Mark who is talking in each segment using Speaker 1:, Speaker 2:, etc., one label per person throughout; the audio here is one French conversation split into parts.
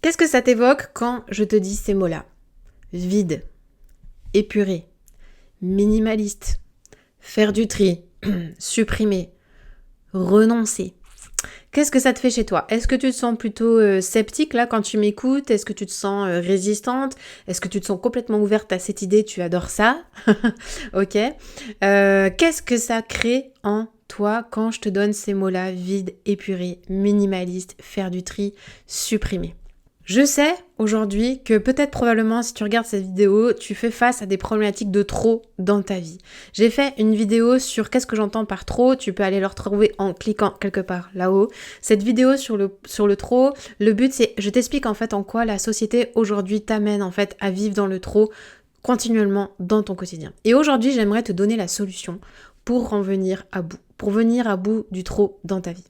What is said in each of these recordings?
Speaker 1: Qu'est-ce que ça t'évoque quand je te dis ces mots-là? Vide, épuré, minimaliste, faire du tri, supprimer, renoncer. Qu'est-ce que ça te fait chez toi? Est-ce que tu te sens plutôt sceptique là quand tu m'écoutes? Est-ce que tu te sens résistante? Est-ce que tu te sens complètement ouverte à cette idée? Tu adores ça? Ok. Qu'est-ce que ça crée en toi quand je te donne ces mots-là? Vide, épuré, minimaliste, faire du tri, supprimer. Je sais aujourd'hui que peut-être probablement si tu regardes cette vidéo, tu fais face à des problématiques de trop dans ta vie. J'ai fait une vidéo sur qu'est-ce que j'entends par trop, tu peux aller le retrouver en cliquant quelque part là-haut. Cette vidéo sur le trop, le but c'est, je t'explique en fait en quoi la société aujourd'hui t'amène en fait à vivre dans le trop continuellement dans ton quotidien. Et aujourd'hui, j'aimerais te donner la solution pour en venir à bout, pour venir à bout du trop dans ta vie.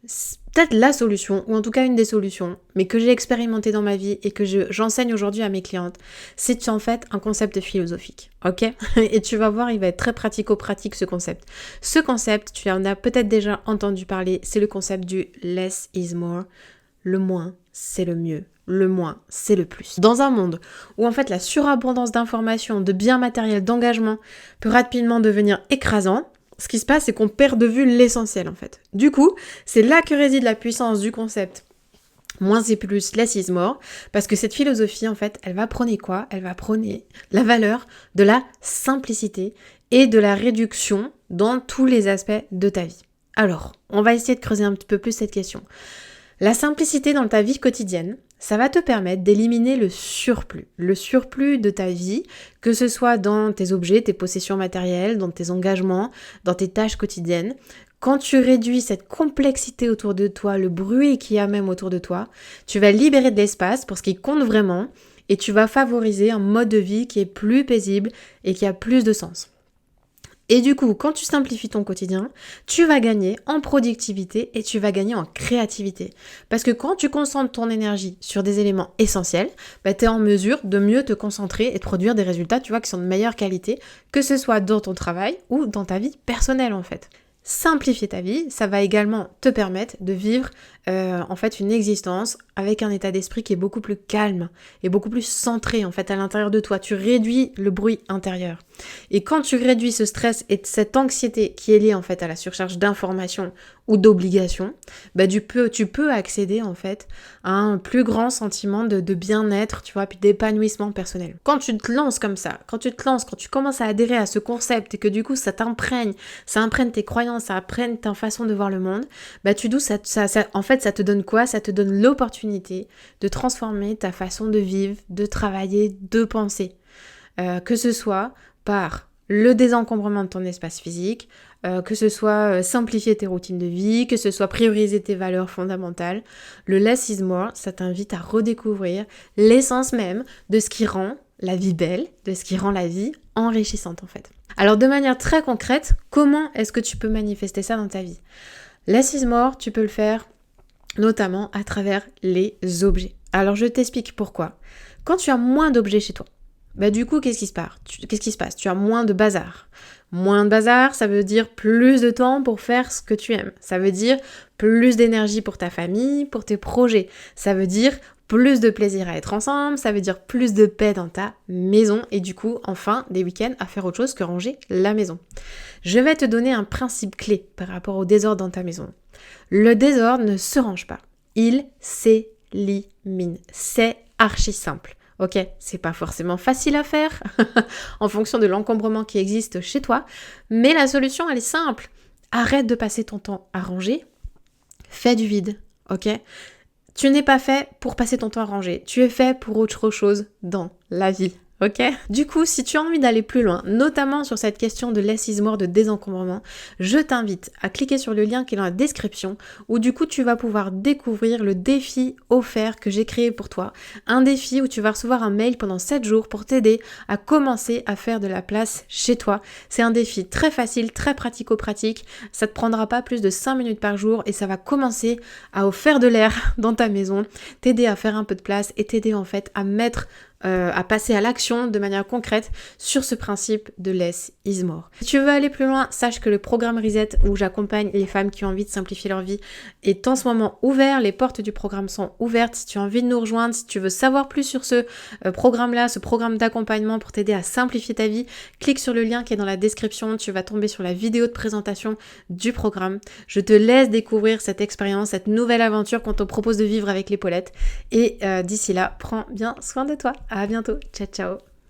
Speaker 1: C'est peut-être la solution, ou en tout cas une des solutions, mais que j'ai expérimenté dans ma vie et que j'enseigne aujourd'hui à mes clientes, c'est en fait un concept philosophique, ok? Et tu vas voir, il va être très pratico-pratique ce concept. Ce concept, tu en as peut-être déjà entendu parler, c'est le concept du less is more. Le moins, c'est le mieux. Le moins, c'est le plus. Dans un monde où en fait la surabondance d'informations, de biens matériels, d'engagement peut rapidement devenir écrasant, ce qui se passe, c'est qu'on perd de vue l'essentiel en fait. Du coup, c'est là que réside la puissance du concept moins c'est plus, less is more, parce que cette philosophie en fait, elle va prôner quoi? Elle va prôner la valeur de la simplicité et de la réduction dans tous les aspects de ta vie. Alors, on va essayer de creuser un petit peu plus cette question. La simplicité dans ta vie quotidienne, ça va te permettre d'éliminer le surplus de ta vie, que ce soit dans tes objets, tes possessions matérielles, dans tes engagements, dans tes tâches quotidiennes. Quand tu réduis cette complexité autour de toi, le bruit qu'il y a même autour de toi, tu vas libérer de l'espace pour ce qui compte vraiment et tu vas favoriser un mode de vie qui est plus paisible et qui a plus de sens. Et du coup, quand tu simplifies ton quotidien, tu vas gagner en productivité et tu vas gagner en créativité. Parce que quand tu concentres ton énergie sur des éléments essentiels, tu es en mesure de mieux te concentrer et de produire des résultats, tu vois, qui sont de meilleure qualité, que ce soit dans ton travail ou dans ta vie personnelle en fait. Simplifier ta vie, ça va également te permettre de vivre en fait une existence avec un état d'esprit qui est beaucoup plus calme et beaucoup plus centré en fait à l'intérieur de toi. Tu réduis le bruit intérieur. Et quand tu réduis ce stress et cette anxiété qui est liée en fait à la surcharge d'informations ou d'obligations, tu peux accéder en fait à un plus grand sentiment de bien-être, tu vois, puis d'épanouissement personnel. Quand tu te lances comme ça, quand tu commences à adhérer à ce concept et que du coup ça imprègne tes croyances, ça imprègne ta façon de voir le monde, en fait ça te donne quoi? Ça te donne l'opportunité de transformer ta façon de vivre, de travailler, de penser. Que ce soit par le désencombrement de ton espace physique, que ce soit simplifier tes routines de vie, que ce soit prioriser tes valeurs fondamentales. Le less is more, ça t'invite à redécouvrir l'essence même de ce qui rend la vie belle, de ce qui rend la vie enrichissante en fait. Alors de manière très concrète, comment est-ce que tu peux manifester ça dans ta vie? Less is more, tu peux le faire notamment à travers les objets. Alors je t'explique pourquoi. Quand tu as moins d'objets chez toi, du coup, qu'est-ce qui se passe? Tu as moins de bazar. Moins de bazar, ça veut dire plus de temps pour faire ce que tu aimes. Ça veut dire plus d'énergie pour ta famille, pour tes projets. Ça veut dire plus de plaisir à être ensemble, ça veut dire plus de paix dans ta maison et du coup, enfin, des week-ends à faire autre chose que ranger la maison. Je vais te donner un principe clé par rapport au désordre dans ta maison. Le désordre ne se range pas. Il s'élimine. C'est archi simple. Ok, c'est pas forcément facile à faire en fonction de l'encombrement qui existe chez toi, mais la solution, elle est simple. Arrête de passer ton temps à ranger, fais du vide, ok? Tu n'es pas fait pour passer ton temps à ranger, tu es fait pour autre chose dans la vie. Ok? Du coup, si tu as envie d'aller plus loin, notamment sur cette question de less is more, de désencombrement, je t'invite à cliquer sur le lien qui est dans la description où du coup tu vas pouvoir découvrir le défi offert que j'ai créé pour toi. Un défi où tu vas recevoir un mail pendant 7 jours pour t'aider à commencer à faire de la place chez toi. C'est un défi très facile, très pratico-pratique. Ça te prendra pas plus de 5 minutes par jour et ça va commencer à faire de l'air dans ta maison, t'aider à faire un peu de place et t'aider en fait à passer à l'action de manière concrète sur ce principe de less is more. Si tu veux aller plus loin, sache que le programme Reset où j'accompagne les femmes qui ont envie de simplifier leur vie est en ce moment ouvert. Les portes du programme sont ouvertes. Si tu as envie de nous rejoindre, si tu veux savoir plus sur ce programme-là, ce programme d'accompagnement pour t'aider à simplifier ta vie, clique sur le lien qui est dans la description. Tu vas tomber sur la vidéo de présentation du programme. Je te laisse découvrir cette expérience, cette nouvelle aventure qu'on te propose de vivre avec les Paulettes. Et d'ici là, prends bien soin de toi. À bientôt. Ciao, ciao.